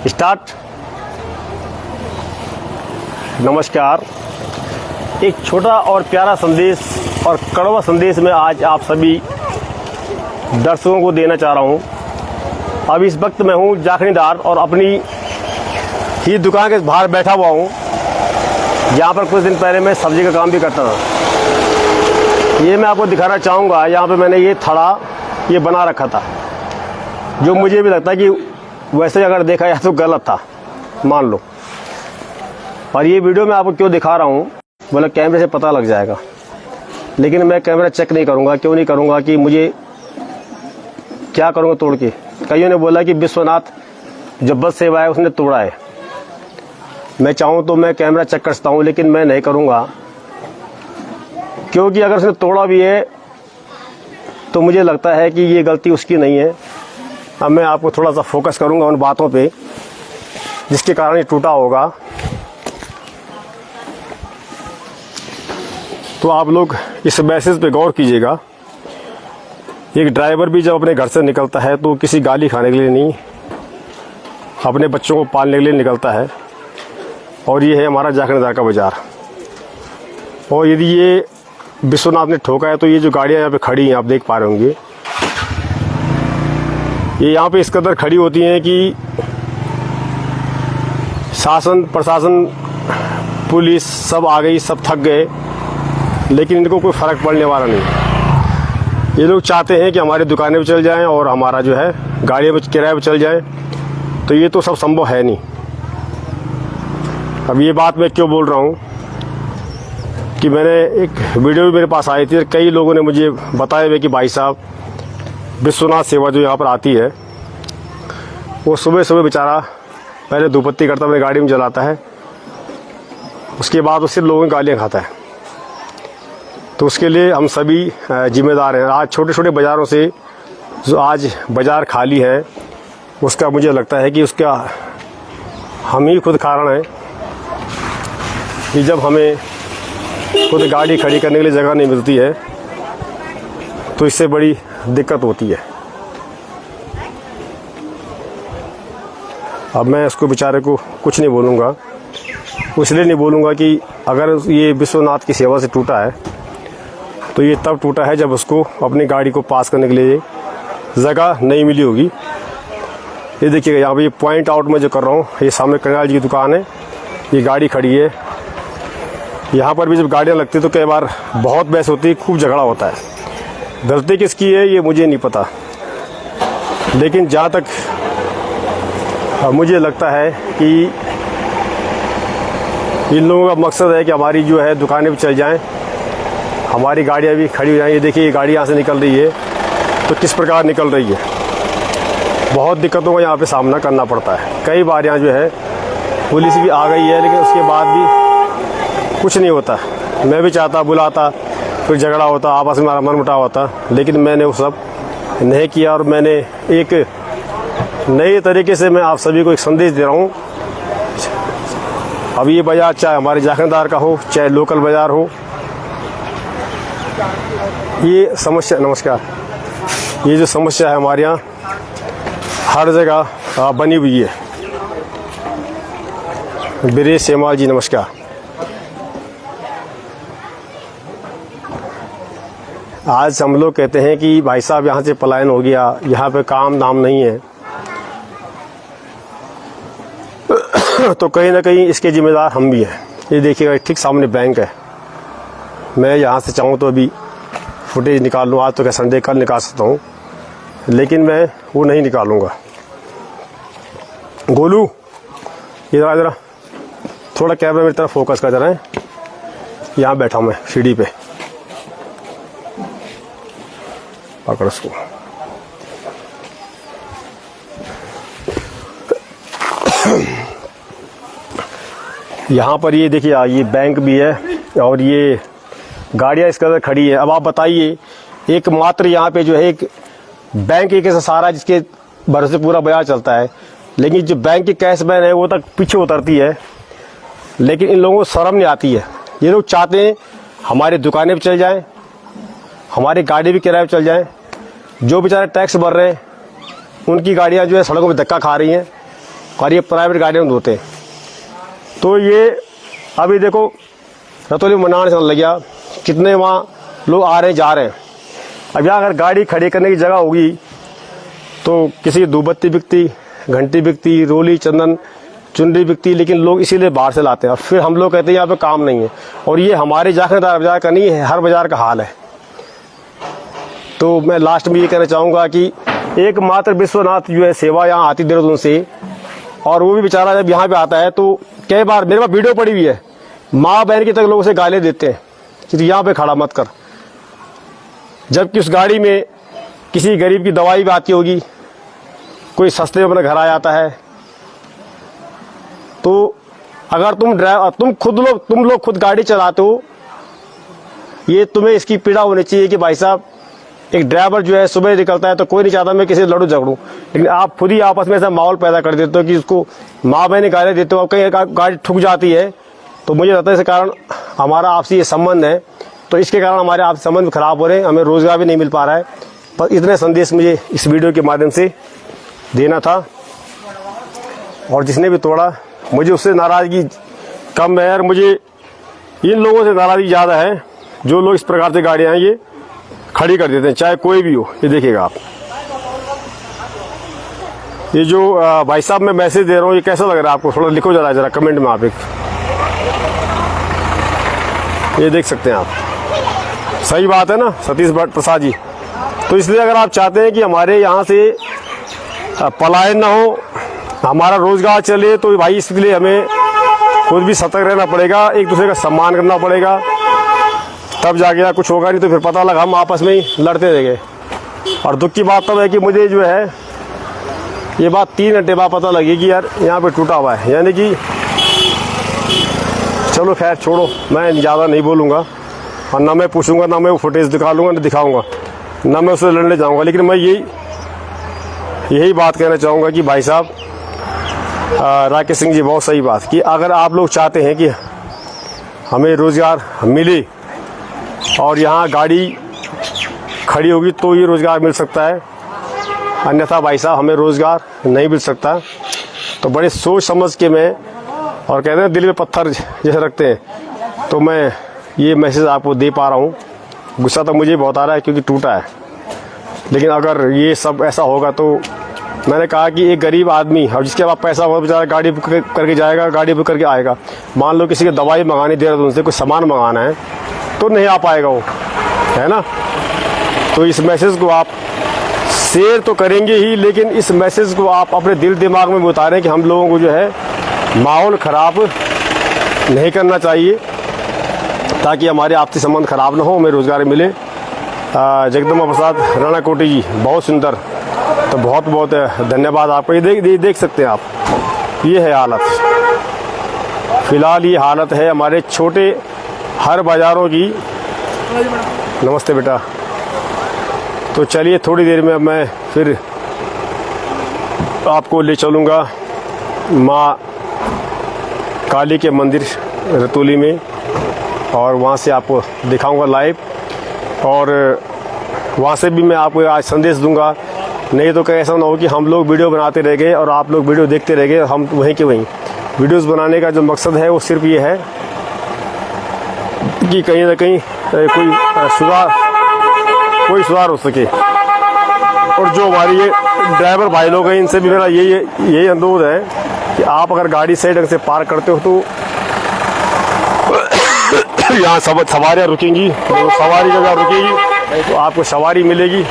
Start. नमस्कार। एक छोटा और प्यारा संदेश और कड़वा संदेश में आज आप सभी दर्शकों को देना चाह रहा हूं। अब इस वक्त मैं हूं जाखनीदार और अपनी ही दुकान के बाहर बैठा हुआ हूं, जहां पर कुछ दिन पहले मैं सब्जी का काम भी करता था। ये मैं आपको दिखाना चाहूँगा। यहाँ पे मैंने ये थड़ा ये बना रखा था, जो मुझे भी लगता है कि वैसे अगर देखा जाए तो गलत था, मान लो। और ये वीडियो मैं आपको क्यों दिखा रहा हूँ, बोला कैमरे से पता लग जाएगा, लेकिन मैं कैमरा चेक नहीं करूँगा। क्यों नहीं करूँगा कि मुझे क्या करूँगा तोड़ के। कईयों ने बोला कि विश्वनाथ जो बस सेवा है उसने तोड़ा है। मैं चाहूँ तो मैं कैमरा चेक कर सकता हूँ, लेकिन मैं नहीं करूँगा, क्योंकि अगर उसने तोड़ा भी है तो मुझे लगता है कि ये गलती उसकी नहीं है। अब मैं आपको थोड़ा सा फोकस करूँगा उन बातों पे जिसके कारण ये टूटा होगा। तो आप लोग इस मैसेज पे गौर कीजिएगा। एक ड्राइवर भी जब अपने घर से निकलता है तो किसी गाली खाने के लिए नहीं, अपने बच्चों को पालने के लिए निकलता है। और ये है हमारा जाखनीदार का बाजार। और यदि ये विश्वनाथ ने ठोका है तो ये जो गाड़ियाँ यहाँ पे खड़ी हैं आप देख पा रहे होंगे, ये यहाँ पे इस कदर खड़ी होती हैं कि शासन प्रशासन पुलिस सब आ गई, सब थक गए, लेकिन इनको कोई फ़र्क पड़ने वाला नहीं। ये लोग चाहते हैं कि हमारी दुकानें भी चल जाएं और हमारा जो है गाड़ियाँ भी किराए पर चल जाए। तो ये तो सब संभव है नहीं। अब ये बात मैं क्यों बोल रहा हूँ कि मैंने एक वीडियो भी मेरे पास आई थी, कई लोगों ने मुझे बताया हुए कि भाई साहब विश्वनाथ सेवा जो यहाँ पर आती है, वो सुबह सुबह बेचारा पहले धूपबत्ती करता अपनी गाड़ी में जलाता है, उसके बाद वो सिर्फ लोगों की गालियाँ खाता है। तो उसके लिए हम सभी जिम्मेदार हैं। आज छोटे छोटे बाज़ारों से जो आज बाज़ार खाली है, उसका मुझे लगता है कि उसका हम ही खुद कारण है कि जब हमें खुद गाड़ी खड़ी करने के लिए जगह नहीं मिलती है तो इससे बड़ी दिक्कत होती है। अब मैं उसको बेचारे को कुछ नहीं बोलूँगा, इसलिए नहीं बोलूँगा कि अगर ये विश्वनाथ की सेवा से टूटा है तो ये तब टूटा है जब उसको अपनी गाड़ी को पास करने के लिए जगह नहीं मिली होगी। ये देखिएगा यहाँ पे ये पॉइंट आउट में जो कर रहा हूँ, ये सामने कन्याल जी की दुकान है, ये गाड़ी खड़ी है। यहाँ पर भी जब गाड़ियाँ लगती तो कई बार बहुत बहस होती है, खूब झगड़ा होता है। गलती किसकी है ये मुझे नहीं पता, लेकिन जहाँ तक मुझे लगता है कि इन लोगों का मकसद है कि हमारी जो है दुकानें भी चल जाएं, हमारी गाड़ियाँ भी खड़ी हो जाएं। ये देखिए ये गाड़ी यहाँ से निकल रही है तो किस प्रकार निकल रही है। बहुत दिक्कतों का यहाँ पे सामना करना पड़ता है। कई बार यहाँ जो है पुलिस भी आ गई है, लेकिन उसके बाद भी कुछ नहीं होता। मैं भी चाहता, बुलाता, फिर झगड़ा होता, आपस में हमारा मनमुटाव होता, लेकिन मैंने वो सब नहीं किया। और मैंने एक नए तरीके से मैं आप सभी को एक संदेश दे रहा हूँ। अब ये बाज़ार चाहे हमारे जाखनीदार का हो, चाहे लोकल बाज़ार हो, ये समस्या, नमस्कार, ये जो समस्या है हमारे यहाँ हर जगह बनी हुई है। बीरेश सेमाल जी नमस्कार। आज हम लोग कहते हैं कि भाई साहब यहाँ से पलायन हो गया, यहाँ पे काम धाम नहीं है, तो कहीं ना कहीं इसके जिम्मेदार हम भी हैं। ये देखिएगा ठीक सामने बैंक है। मैं यहाँ से चाहूँ तो अभी फुटेज निकाल लूँ, आज तो क्या संडे, कल निकाल सकता हूँ, लेकिन मैं वो नहीं निकालूँगा। गोलू इधर ज़रा थोड़ा कैमरा मेरी तरफ फोकस कर जरा। यहाँ बैठा हूँ मैं सीढ़ी पे, पकड़ उसको। यहाँ पर ये देखिए ये बैंक भी है और ये गाड़ियाँ इस कदर खड़ी है। अब आप बताइए, एकमात्र यहाँ पे जो है एक बैंक एक ऐसा सहारा जिसके भरोसे पूरा बाजार चलता है, लेकिन जो बैंक की कैश वैन है वो तक पीछे उतरती है, लेकिन इन लोगों को शर्म नहीं आती है। ये लोग चाहते हैं हमारी दुकानें भी चल जाएं, हमारी गाड़ी भी किराए पर चल जाएं। जो बेचारे टैक्स भर रहे हैं उनकी गाड़ियां जो है सड़कों पे धक्का खा रही हैं और ये प्राइवेट गाड़ियों में धोते हैं। तो ये अभी देखो रतौली मनाने से लग गया, कितने वहाँ लोग आ रहे हैं जा रहे हैं। अब यहाँ अगर गाड़ी खड़ी करने की जगह होगी तो किसी धूपबत्ती बिकती, घंटी बिकती, रोली, चंदन, चुनरी बिकती, लेकिन लोग इसीलिए बाहर से लाते हैं। और फिर हम लोग कहते हैं यहाँ पे काम नहीं है। और ये हमारे जाखरदार बाजार का नहीं है, हर बाजार का हाल है। तो मैं लास्ट में ये कहना चाहूँगा कि एकमात्र विश्वनाथ जो है सेवा यहाँ आती देहरादून से, और वो भी बेचारा जब यहाँ पे आता है तो कई बार मेरे पास वीडियो पड़ी हुई है, माँ बहन की तक लोगों से गाली देते हैं कि यहाँ पे खड़ा मत कर, जबकि उस गाड़ी में किसी गरीब की दवाई भी आती होगी, कोई सस्ते में अपने घर आ जाता है। तो अगर तुम लोग खुद गाड़ी चलाते हो, ये तुम्हें इसकी पीड़ा होनी चाहिए कि भाई साहब एक ड्राइवर जो है सुबह निकलता है तो कोई नहीं चाहता मैं किसी से लड़ू झगड़ूं, लेकिन आप खुद ही आपस में ऐसा माहौल पैदा कर देते हो कि उसको माँ बहन गाली देते हो। अब कहीं गाड़ी ठुक जाती है तो मुझे लगता है इस कारण हमारा आपसी ये संबंध है, तो इसके कारण हमारे आपसी संबंध खराब हो रहे हैं, हमें रोजगार भी नहीं मिल पा रहा है। पर इतने संदेश मुझे इस वीडियो के माध्यम से देना था, और जिसने भी तोड़ा मुझे उससे नाराजगी कम है, और मुझे इन लोगों से नाराजगी ज़्यादा है जो लोग इस प्रकार से गाड़ियाँ ये खड़ी कर देते हैं, चाहे कोई भी हो। ये देखिएगा आप, ये जो भाई साहब मैं मैसेज दे रहा हूँ, ये कैसा लग रहा है आपको? थोड़ा लिखो जरा कमेंट में आप एक, ये देख सकते हैं आप। सही बात है ना सतीश प्रसाद जी? तो इसलिए अगर आप चाहते हैं कि हमारे यहाँ से पलायन ना हो, हमारा रोजगार चले, तो भाई इसके लिए हमें खुद भी सतर्क रहना पड़ेगा, एक दूसरे का सम्मान करना पड़ेगा, तब जाके कुछ होगा। नहीं तो फिर पता लगा हम आपस में ही लड़ते रह गए। और दुख की बात तब है कि मुझे जो है ये बात 3 घंटे बाद पता लगी कि यार यहाँ पे टूटा हुआ है, यानी कि चलो खैर छोड़ो, मैं ज़्यादा नहीं बोलूँगा, और ना मैं पूछूंगा, ना मैं वो फुटेज दिखा लूँगा, ना दिखाऊँगा, ना मैं उससे लड़ने जाऊँगा। लेकिन मैं यही बात कहना चाहूँगा कि भाई साहब राकेश सिंह जी, बहुत सही बात कि अगर आप लोग चाहते हैं कि हमें रोज़गार मिले और यहाँ गाड़ी खड़ी होगी तो ये रोज़गार मिल सकता है, अन्यथा भाई साहब हमें रोज़गार नहीं मिल सकता। तो बड़े सोच समझ के मैं, और कहते हैं दिल में पत्थर जैसे रखते हैं, तो मैं ये मैसेज आपको दे पा रहा हूँ। गुस्सा तो मुझे बहुत आ रहा है क्योंकि टूटा है, लेकिन अगर ये सब ऐसा होगा तो मैंने कहा कि एक गरीब आदमी और जिसके पास पैसा होगा बेचारा गाड़ी बुक करके जाएगा, गाड़ी बुक करके आएगा। मान लो किसी की दवाई मंगानी देहरादून से, कोई सामान मंगाना है तो नहीं आ पाएगा वो, है ना? तो इस मैसेज को आप शेयर तो करेंगे ही, लेकिन इस मैसेज को आप अपने दिल दिमाग में उतारें कि हम लोगों को जो है माहौल ख़राब नहीं करना चाहिए, ताकि हमारे आपसी संबंध खराब ना हो, हमें रोज़गार मिले। जगदम्बा प्रसाद राणा कोटी जी, बहुत सुंदर, तो बहुत बहुत धन्यवाद आपको। ये देख सकते हैं आप, ये है हालत, फिलहाल ये हालत है हमारे छोटे हर बाज़ारों की। नमस्ते बेटा। तो चलिए थोड़ी देर में मैं फिर आपको ले चलूँगा माँ काली के मंदिर रतौली में, और वहाँ से आपको दिखाऊंगा लाइव, और वहाँ से भी मैं आपको आज संदेश दूंगा। नहीं तो कहीं ऐसा ना हो कि हम लोग वीडियो बनाते रह गए और आप लोग वीडियो देखते रह गए, हम वहीं के वहीं। वीडियोस बनाने का जो मकसद है वो सिर्फ ये है कि कहीं ना कहीं कोई सुधार हो सके। और जो हमारी ये ड्राइवर भाई लोग हैं, इनसे भी मेरा यही अनुरोध है कि आप अगर गाड़ी सही ढंग से पार्क करते हो तो यहाँ सवारियाँ रुकेंगी, तो सवारी जगह रुकेगी तो आपको सवारी मिलेगी,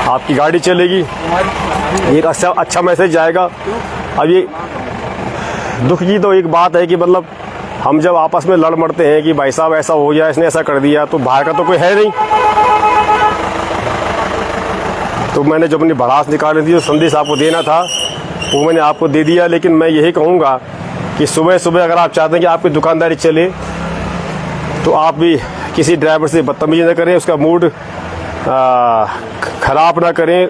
आपकी गाड़ी चलेगी, एक अच्छा मैसेज जाएगा। अब ये दुख की तो एक बात है कि मतलब हम जब आपस में लड़ मरते हैं कि भाई साहब ऐसा हो गया, इसने ऐसा कर दिया, तो बाहर का तो कोई है नहीं। तो मैंने जो अपनी भड़ास निकाली थी, जो संदेश आपको देना था वो मैंने आपको दे दिया। लेकिन मैं यही कहूँगा कि सुबह सुबह अगर आप चाहते हैं कि आपकी दुकानदारी चले तो आप भी किसी ड्राइवर से बदतमीजी न करें, उसका मूड खराब ना करें।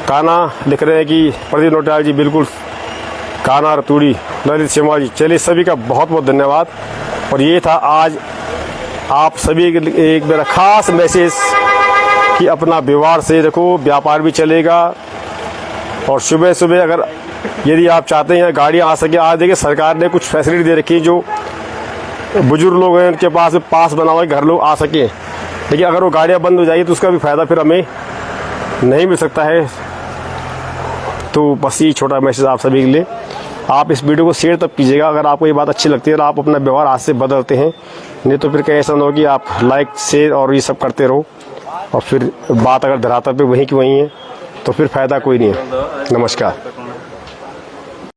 काना लिख रहे हैं कि प्रदीप नोटियाल जी, बिल्कुल काना रतौली, ललित शर्मा जी। चलिए सभी का बहुत बहुत धन्यवाद। और ये था आज आप सभी एक मेरा खास मैसेज कि अपना व्यवहार से देखो व्यापार भी चलेगा, और सुबह सुबह अगर यदि आप चाहते हैं गाड़ियाँ आ सके, आज देखिए सरकार ने कुछ फैसिलिटी दे रखी है, जो बुजुर्ग लोग हैं उनके पास बना हुआ है, घर लोग आ सके। लेकिन अगर वो गाड़ियाँ बंद हो जाएगी तो उसका भी फ़ायदा फिर हमें नहीं मिल सकता है। तो बस ये छोटा मैसेज आप सभी के लिए। आप इस वीडियो को शेयर तब कीजिएगा अगर आपको ये बात अच्छी लगती है और आप अपना व्यवहार आज से बदलते हैं। नहीं तो फिर कहीं ऐसा ना हो कि आप लाइक शेयर और ये सब करते रहो और फिर बात अगर धरातल पे वहीं की वहीं है तो फिर फ़ायदा कोई नहीं है। नमस्कार।